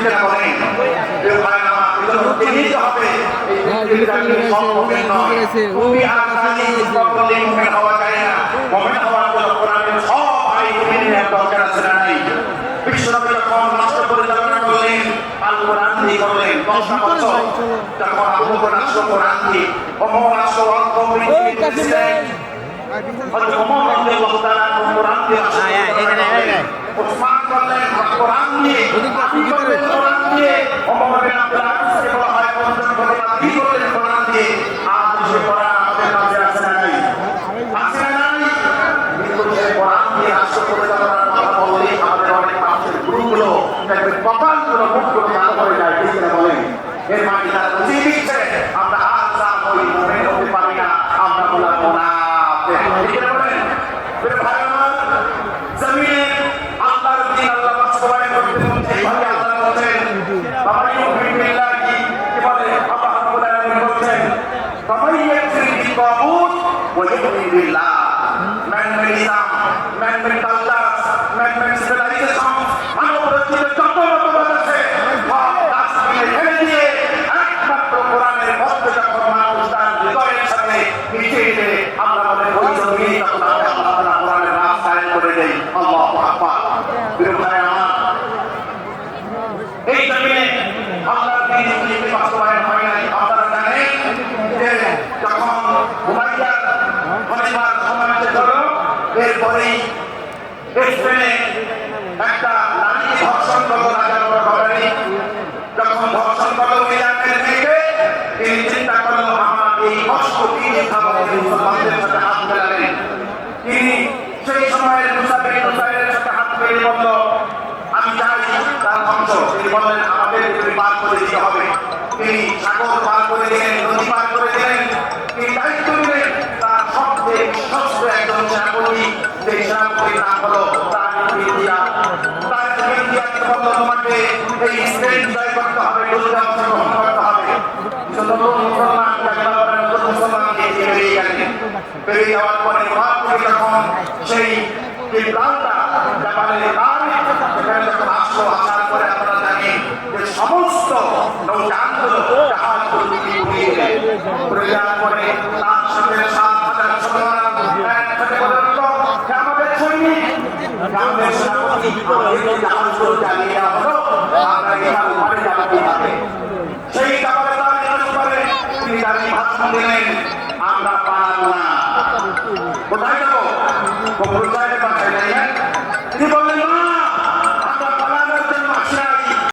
সেটা বলেন হওয়া যায় না। মুমিন হওয়ার জন্য কোরআনের সব আইনের দরকার আছে না নাই? বিশ্বনবী যখন রাষ্ট্র পরিচালনা করলেন আল কোরআন দিয়ে করলেন 10 বছর, তখন আবু বকর রাষ্ট্র কোরআন দিয়ে, ওমর রাষ্ট্র ছিলেন, হযরত ওমর রাদিয়াল্লাহু তাআলা কোরআন দিয়ে ওসমান করলেন কোরআন দিয়ে, আলী করলেন কোরআন দিয়ে, ওমর বিন আব্দুল আজিজ বলা হয় পঞ্চম খলিফা তিনি করলেন কোরআন দিয়ে। আর সে কোরআন আমাদের কাছে আছে না নাই? আছে না নাই? কিন্তু সে কোরআন দিয়ে রাষ্ট্র পরিচালনার কথা বললে আমাদের অনেক মানুষের গুরুগুলো কপালগুলো মুখগুলো কালো হয়ে যায়। ঠিক না বলেন? এর মানে তারা বুঝিয়ে দিচ্ছে আমরা আজ ওই মুমিন হতে পারি না, আমরা বললাম মুনাফিক। ঠিক না বলেন? ভাই আমার জমিনে আল্লাহর দ্বীন আল্লাহ বাস্তবায়ন করতে হচ্ছে। এইভাবে আল্লাহ বলছেন বাবা ইউমিন বিল্লাহি, কি বলে আল্লাহ রাব্বুল আলামিন বলছেন ফামান ইয়াকফির বিত-তাগুত ওয়া ইউমিন বিল্লাহ, মান ইসলাম, মান তাল্লাস, মান সিভিলাইজেশন, মানব রচিত যত মতবাদ আছে সব ডাস্টবিনে ফেলে দিয়ে একমাত্র কোরআনের মধ্যে যখন মানুষ তার হৃদয়ের সাথে মিশিয়ে দেয়, আমরা বলে ওই জমিনে তখন আল্লাহ তাআলা কোরআনের রাস্তা কায়েম করে দেয়। আল্লাহু আকবার। প্রিয় ভাই আমার, এই জমিনে আল্লাহর দ্বীন বাস্তবায়ন হয় নাই। আপনারা জানেন যে যখন উমাইয়া খলিফার সময়তে ধরো, এরপরেই স্পেনে একটা নারী ধর্ষণ করলো রাজা বাবারি। যখন ধর্ষণ করলো মিলানের মেয়েকে, তিনি চিন্তা করলো আমার এই কষ্ট কি মুসলমানদের সাথে হাত মেলালেন। তিনি সেই সময়ের মুসাফিরের সাথে হাত মেলে বলল আমি চাই তার ধ্বংস। তিনি বললেন আমাদের পার করে দিতে হবে। তিনি সাগর পার করে দিলেন, নদী পার করে দিলেন। তিনি দায়িত্ব নিলেন তার সবচেয়ে বিশ্বস্ত একজন সেনাপতি, সেই সেনাপতির নাম হলো তার ইন্ডিয়া। বলল তোমাকে এই স্পেন জয় করতে হবে, যুদ্ধে অংশগ্রহণ করতে হবে। মুসলমানকে বেরিয়ে গেলেন। বেরিয়ে যাওয়ার পরে যখন সেই সেখানে যখন আসলো, আসার পরে আপনারা জানেন যে সমস্ত নৌযানগুলো জাহাজগুলো উড়ে যাওয়ার পরে তার সাথে 7,000 মুসলমান একসাথে বলে উঠল আমাদের সৈনিক, আমাদের সেনাপতি, জাহাজগুলো জ্বালিয়ে দেওয়া